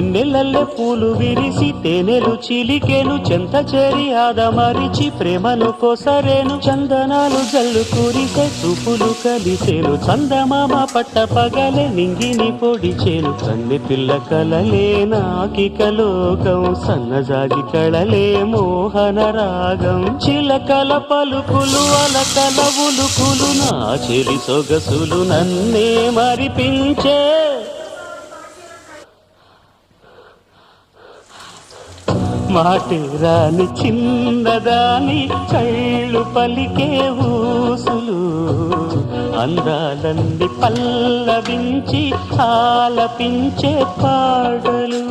వెన్నెలల్లె పూలు విరిసి తేనెలు చిలికేను చెంత చేరి ఆదమరిచి ప్రేమను కోసరేను చందనాలు జల్లు కురిసే చూపులు కలిసేను చందమామ పట్ట పగలే నింగిని పొడిచేను కన్నె పిల్ల కలలే నాకిక లోకం సన్నజాగి కళలే మోహన రాగం చిలకల పలుకులు అలకల ఉలుకులు నా చెలి సొగసులు నన్నే మరిపించే మాటే రాని చిన్నదాని కళ్ళు పలికే ఊసులు అందాలన్నీ పల్లవించి ఆలపించే పాటలు